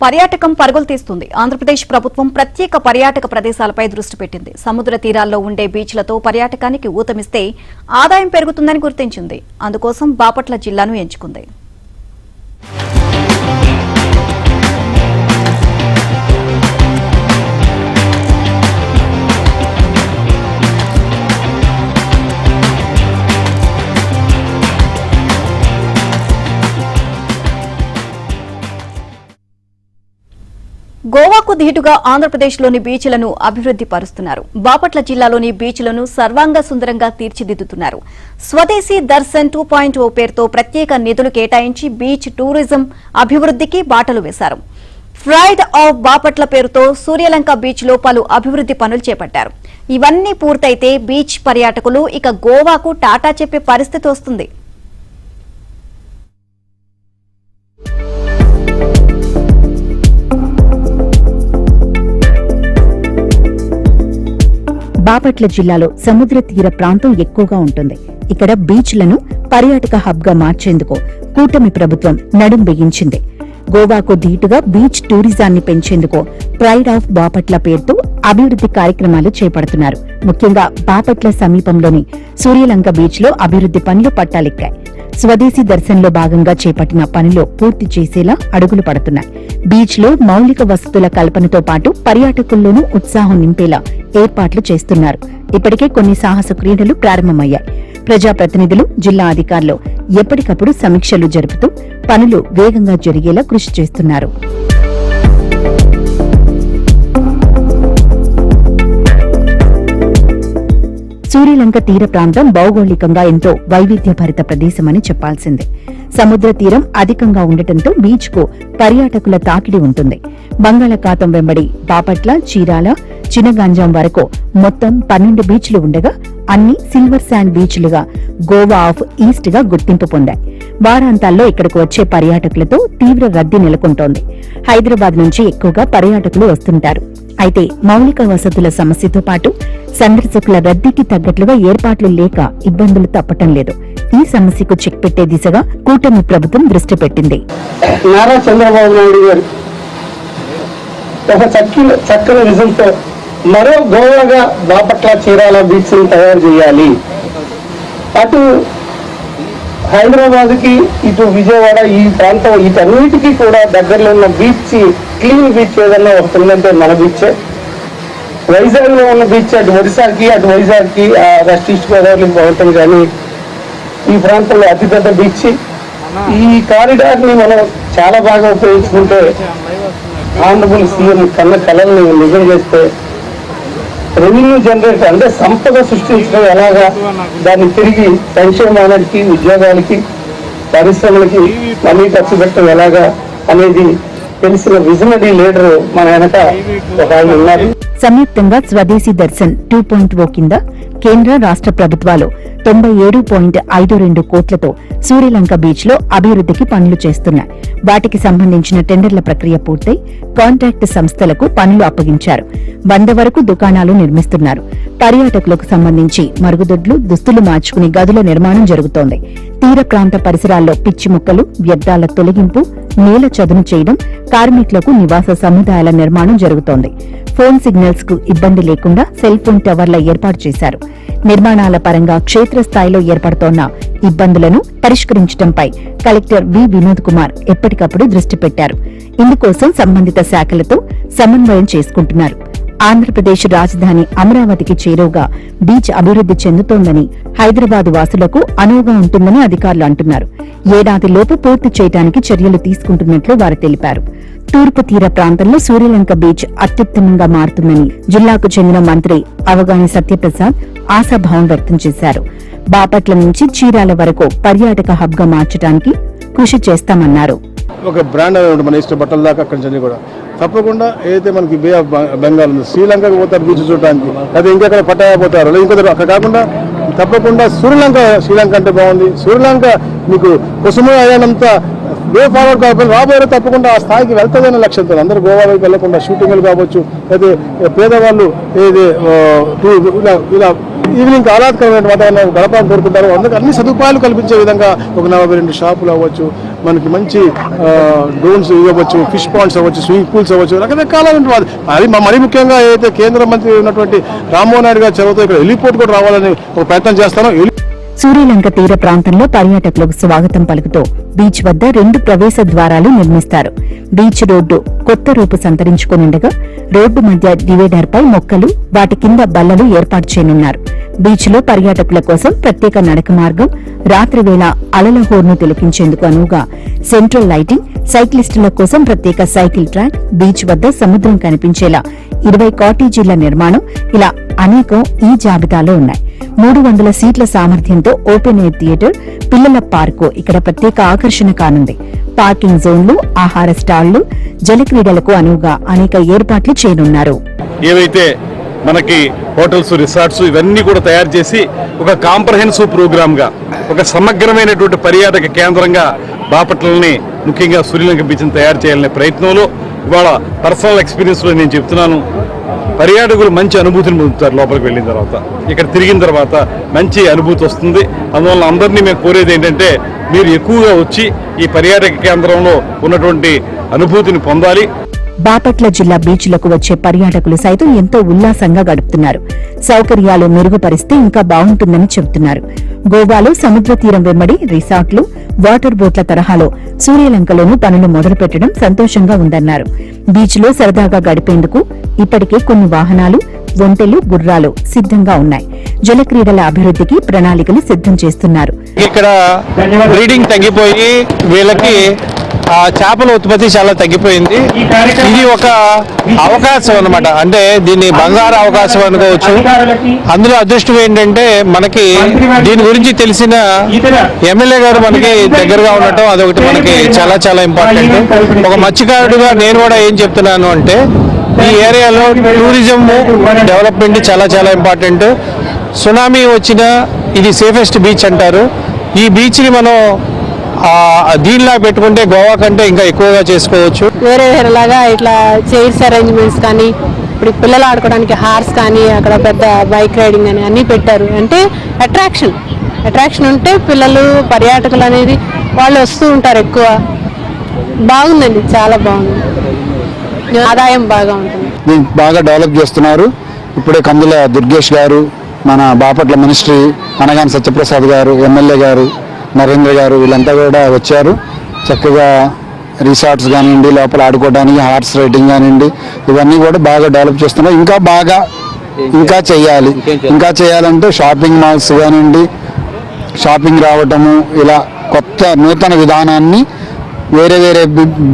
పర్యాటకం పరుగులు తీస్తుంది. ఆంధ్రప్రదేశ్ ప్రభుత్వం ప్రత్యేక పర్యాటక ప్రదేశాలపై దృష్టి పెట్టింది. సముద్ర తీరాల్లో ఉండే బీచ్లతో పర్యాటకానికి ఊతమిస్తే ఆదాయం పెరుగుతుందని గుర్తించింది. అందుకోసం బాపట్ల జిల్లాను ఎంచుకుంది. గోవాకు ధీటుగా ఆంధ్రప్రదేశ్లోని బీచ్లను అభివృద్ది పరుస్తున్నారు. బాపట్ల జిల్లాలోని బీచ్లను సర్వాంగ సుందరంగా తీర్చిదిద్దుతున్నారు. స్వదేశీ దర్శన్ 2.0 పేరుతో ప్రత్యేక నిధులు కేటాయించి బీచ్ టూరిజం అభివృద్దికి బాటలు వేశారు. ప్రైడ్ ఆఫ్ బాపట్ల పేరుతో సూర్యలంక బీచ్లో పలు అభివృద్ది పనులు చేపట్టారు. ఇవన్నీ పూర్తయితే బీచ్ పర్యాటకులు ఇక గోవాకు టాటా చెప్పే పరిస్థితి వస్తుంది. బాపట్ల జిల్లాలో సముద్ర తీర ప్రాంతం ఎక్కువగా ఉంటుంది. ఇక్కడ బీచ్లను పర్యాటక హబ్ గా మార్చేందుకు కూటమి ప్రభుత్వం నడుం బిగించింది. గోవాకు ధీటుగా బీచ్ టూరిజాన్ని పెంచేందుకు ప్రైడ్ ఆఫ్ బాపట్ల పేరుతో అభివృద్ది కార్యక్రమాలు చేపడుతున్నారు. ముఖ్యంగా బాపట్ల సమీపంలోని సూర్యలంక బీచ్ లో అభివృద్ది పనులు పట్టాలెక్కాయి. స్వదేశీ దర్శన్లో భాగంగా చేపట్టిన పనిలో పూర్తి చేసేలా అడుగులు పడుతున్నాయి. బీచ్ లో మౌలిక వసతుల కల్పనతో పాటు పర్యాటకుల్లోనూ ఉత్సాహం నింపేలా ఏర్పాట్లు చేస్తున్నారు. ఇప్పటికే కొన్ని సాహస క్రీడలు ప్రారంభమయ్యాయి. ప్రజాప్రతినిధులు, జిల్లా అధికారులు ఎప్పటికప్పుడు సమీక్షలు జరుపుతూ పనులు వేగంగా జరిగేలా కృషి చేస్తున్నారు. సూర్యలంక తీర ప్రాంతం భౌగోళికంగా ఎంతో వైవిధ్యభరిత ప్రదేశమని చెప్పాల్సిందే. సముద్ర తీరం అధికంగా ఉండటంతో బీచ్ కు పర్యాటకుల తాకిడి ఉంటుంది. బంగాళాఖాతం వెంబడి బాపట్ల, చీరాల, చినగంజాం వరకు మొత్తం 12 బీచ్లు ఉండగా అన్ని సిల్వర్ శాండ్ బీచ్లుగా గోవా ఆఫ్ ఈస్ట్ గా గుర్తింపు పొందాయి. వారాంతాల్లో ఇక్కడకు వచ్చే పర్యాటకులతో తీవ్ర రద్దీ నెలకొంటోంది. హైదరాబాద్ నుంచి ఎక్కువగా పర్యాటకులు వస్తుంటారు. అయితే మౌలిక వసతుల సమస్యతో పాటు సందర్శకుల రద్దీకి తగ్గట్లుగా ఏర్పాట్లు లేక ఇబ్బందులు తప్పటం లేదు. ఈ సమస్యకు చెక్ పెట్టే దిశగా కూటమి ప్రభుత్వం దృష్టి పెట్టింది. నారా చంద్రబాబు నాయుడు గారు ఒక చక్కని విజన్తో మరో గోవాగా బాపట్ల, చీరాల బీచ్ ని తయారు చేయాలి. అటు హైదరాబాద్ కి, ఇటు విజయవాడ, ఈ ప్రాంతం వీటన్నిటికీ కూడా దగ్గరలో ఉన్న బీచ్, క్లీన్ బీచ్ ఏదన్నా ఒకటి ఉందంటే మన బీచే. వైజాగ్ లో ఉన్న బీచ్ అటు ఒడిశాకి, అటు వైజాగ్ కి, వెస్ట్ ఈస్ట్ గోదావరికి పోవటం కానీ ఈ ప్రాంతంలో అతిపెద్ద బీచ్. ఈ కారిడార్ ని మనం చాలా బాగా ఉపయోగించుకుంటే ఆనరబుల్ సీఎం కన్న కళల్ని నిజం చేస్తే రెవెన్యూ జనరేటర్ అంటే సంపద సృష్టించడం ఎలాగా, దాన్ని తిరిగి సంక్షేమానికి, ఉద్యోగాలకి, పరిశ్రమలకి మనీ ఖర్చు పెట్టడం ఎలాగా అనేది తెలిసిన విజనరీ లీడర్ మన వెనక ఒక ఆయన ఉన్నారు. సంయుక్తంగా స్వదేశీ దర్శన్ 2.0 కింద కేంద్ర, రాష్ట్ర ప్రభుత్వాలు 97.52 కోట్లతో సూర్యలంక బీచ్ లో అభివృద్దికి పనులు చేస్తున్నాయి. వాటికి సంబంధించిన టెండర్ల ప్రక్రియ పూర్తయి కాంట్రాక్ట్ సంస్థలకు పనులు అప్పగించారు. 100 వరకు దుకాణాలు నిర్మిస్తున్నారు. పర్యాటకులకు సంబంధించి మరుగుదొడ్లు, దుస్తులు మార్చుకునే గదుల నిర్మాణం జరుగుతోంది. తీర ప్రాంత పరిసరాల్లో పిచ్చి మొక్కలు, వ్యర్థాల తొలగింపు, నేల చదును చేయడం, కార్మికులకు నివాస సముదాయాల నిర్మాణం జరుగుతోంది. ఫోన్ సిగ్నల్స్ కు ఇబ్బంది లేకుండా సెల్ ఫోన్ టవర్ల ఏర్పాటు చేశారు. నిర్మాణాల పరంగా క్షేత్రస్థాయిలో ఏర్పడుతోన్న ఇబ్బందులను పరిష్కరించడంపై కలెక్టర్ వి వినోద్ కుమార్ ఎప్పటికప్పుడు దృష్టి పెట్టారు. ఇందుకోసం సంబంధిత శాఖలతో సమన్వయం చేసుకుంటున్నారు. ఆంధ్రప్రదేశ్ రాజధాని అమరావతికి చేరువగా బీచ్ అభివృద్ది చెందుతోందని, హైదరాబాద్ వాసులకు అనువుగా ఉంటుందని అధికారులు అంటున్నారు. ఏడాదిలోపు పూర్తి చేయడానికి చర్యలు తీసుకుంటున్నట్లు వారు తెలిపారు. తూర్పు తీర ప్రాంతంలో సూర్యలంక బీచ్ అత్యుత్తమంగా మారుతుందని జిల్లాకు చెందిన మంత్రి అవగాని సత్యప్రసాద్ ఆశాభావం వ్యక్తం చేశారు. బాపట్ల నుంచి చీరాల వరకు పర్యాటక హబ్ గా మార్చడానికి కృషి చేస్తామన్నారు. ఒక బ్రాండ్ అనేది మన ఇష్ట బట్టల దాకా అక్కడి నుంచి కూడా తప్పకుండా ఏదైతే మనకి బే ఆఫ్ బెంగాల్ ఉంది, శ్రీలంకకి పోతారు బీచ్ చూడటానికి, అదే ఇంకెక్కడ పట్టాయా పోతారు, ఇంకొకరు అక్కడ కాకుండా తప్పకుండా శ్రీలంక అంటే బాగుంది. శ్రీలంక మీకు కుసుమ అయ్యానంత వే ఫార్వర్డ్ కాకపోతే రాబోయే తప్పకుండా ఆ స్థాయికి వెళ్తుందనే లక్ష్యంతో అందరూ గోవా వైపు వెళ్లకుండా షూటింగ్లు కావచ్చు, అయితే పేదవాళ్ళు ఏది ఇలా ఈవినింగ్ ఆహ్లాదకరమైన వాతావరణం గడపాలని కోరుకుంటారు. అందుకే అన్ని సదుపాయాలు కల్పించే విధంగా ఒక 42 షాపులు అవ్వచ్చు, మనకి మంచి డ్రోన్స్ ఇవ్వచ్చు, ఫిష్ పాండ్స్ అవ్వచ్చు, స్విమ్మింగ్ పూల్స్ అవ్వచ్చు, రకరకాల అది మరీ ముఖ్యంగా ఏదైతే కేంద్ర మంత్రి ఉన్నటువంటి రామ్మోహన్ నాయుడు గారి చొరవతో ఇక్కడ హెలిపోర్ట్ కూడా రావాలని ఒక ప్రయత్నం చేస్తాను. సూర్యలంక తీర ప్రాంతంలో పర్యాటకులకు స్వాగతం పలుకుతూ బీచ్ వద్ద 2 ప్రవేశ ద్వారాలు నిర్మిస్తారు. బీచ్ రోడ్డు కొత్త రూపు సంతరించుకునిండగా రోడ్డు మధ్య డివైడర్ పై మొక్కలు, వాటి కింద బల్లలు ఏర్పాటు చేయనున్నారు. బీచ్ లో పర్యాటకుల కోసం ప్రత్యేక నడక మార్గం, రాత్రి వేళ అలల హోర్ను తిలకించేందుకు అనువుగా సెంట్రల్ లైటింగ్, సైక్లిస్టుల కోసం ప్రత్యేక సైకిల్ ట్రాక్, బీచ్ వద్ద సముద్రం కనిపించేలా 20 కాటేజీల నిర్మాణం, ఇలా అనేకం ఈ జాబితాలో ఉన్నాయి. 300 సీట్ల సామర్థ్యంతో ఓపెన్ ఎయిర్ థియేటర్, పిల్లల పార్కు ఇక్కడ ప్రత్యేక ఆకర్షణ కానుంది. పార్కింగ్ జోన్లు, ఆహార స్టాళ్లు, జలక్రీడలకు అనువుగా అనేక ఏర్పాట్లు చేయనున్నారు. ఏవైతే మనకి హోటల్స్, రిసార్ట్స్ ఇవన్నీ కూడా తయారు చేసి ఒక కాంప్రహెన్సివ్ ప్రోగ్రామ్ గా, ఒక సమగ్రమైనటువంటి పర్యాటక కేంద్రంగా బాపట్లని, ముఖ్యంగా సూర్యలంక బీచ్ని తయారు చేయాలనే ప్రయత్నంలో ఇవాళ పర్సనల్ ఎక్స్పీరియన్స్ లో నేను చెప్తున్నాను. పర్యాటకులు మంచి అనుభూతిని పొందుతారు. లోపలికి వెళ్ళిన తర్వాత, ఇక్కడ తిరిగిన తర్వాత మంచి అనుభూతి వస్తుంది. అందువల్ల అందరినీ మేము కోరేది ఏంటంటే మీరు ఎక్కువగా వచ్చి ఈ పర్యాటక కేంద్రంలో ఉన్నటువంటి అనుభూతిని పొందాలి. బాపట్ల జిల్లా బీచ్లకు వచ్చే పర్యాటకులు సైతం ఎంతో ఉల్లాసంగా గడుపుతున్నారు. సౌకర్యాలు మెరుగుపరిస్తే ఇంకా బాగుంటుందని చెబుతున్నారు. గోవాలో సముద్ర తీరం వెంబడి రిసార్ట్లు, వాటర్ బోట్ల తరహాలో సూర్యలంకలోనూ పనులు మొదలుపెట్టడం సంతోషంగా ఉందన్నారు. బీచ్ లో సరదాగా గడిపేందుకు ఇప్పటికే కొన్ని వాహనాలు, ఒంటెలు, గుర్రాలు సిద్ధంగా ఉన్నాయి. జలక్రీడల అభివృద్ధికి ప్రణాళికలు సిద్ధం చేస్తున్నారు. ఇక్కడ బ్రీడింగ్ తగ్గిపోయి వీళ్ళకి చేపల ఉత్పత్తి చాలా తగ్గిపోయింది. ఇది ఒక అవకాశం అన్నమాట. అంటే దీన్ని బంగారు అవకాశం అనుకోవచ్చు. అందులో అదృష్టం ఏంటంటే మనకి దీని గురించి తెలిసిన ఎమ్మెల్యే గారు మనకి దగ్గరగా ఉండటం, అదొకటి మనకి చాలా చాలా ఇంపార్టెంట్. ఒక మత్స్యకారుడుగా నేను కూడా ఏం చెప్తున్నాను అంటే ఈ ఏరియాలో టూరిజం డెవలప్మెంట్ చాలా చాలా ఇంపార్టెంట్. సునామీ వచ్చినా ఇది సేఫెస్ట్ బీచ్ అంటారు. ఈ బీచ్ని మనం దీనిలా పెట్టుకుంటే గోవా కంటే ఇంకా ఎక్కువగా చేసుకోవచ్చు. వేరే వేరేలాగా ఇట్లా చైర్స్ అరేంజ్మెంట్స్ కానీ, ఇప్పుడు పిల్లలు ఆడుకోవడానికి హార్స్ కానీ, అక్కడ పెద్ద బైక్ రైడింగ్ అని అన్నీ పెట్టారు. అంటే అట్రాక్షన్ ఉంటే పిల్లలు, పర్యాటకులు అనేది వాళ్ళు వస్తూ ఉంటారు ఎక్కువ. బాగుందండి, చాలా బాగుంది. ఆదాయం బాగా ఉంటుంది. దీన్ని బాగా డెవలప్ చేస్తున్నారు. ఇప్పుడే కందుల దుర్గేష్ గారు, మన బాపట్ల మినిస్ట్రీ అనగాని సత్యప్రసాద్ గారు, ఎమ్మెల్యే గారు, నరేంద్ర గారు వీళ్ళంతా కూడా వచ్చారు. చక్కగా రిసార్ట్స్ కానివ్వండి, లోపల ఆడుకోవడానికి హార్స్ రైడింగ్ కానివ్వండి, ఇవన్నీ కూడా బాగా డెవలప్ చేస్తున్నారు. ఇంకా చేయాలంటే షాపింగ్ మాల్స్ కానివ్వండి, షాపింగ్ రావటము, ఇలా కొత్త నూతన విధానాన్ని వేరే వేరే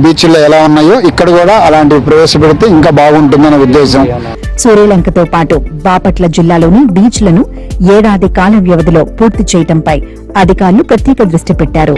బీచ్ల్లో ఎలా ఉన్నాయో ఇక్కడ కూడా అలాంటివి ప్రవేశపెడితే ఇంకా బాగుంటుందనే ఉద్దేశం. సూర్యలంకతో పాటు బాపట్ల జిల్లాలోని బీచ్లను ఏడాది కాల వ్యవధిలో పూర్తి చేయడంపై అధికారులు ప్రత్యేక దృష్టి పెట్టారు.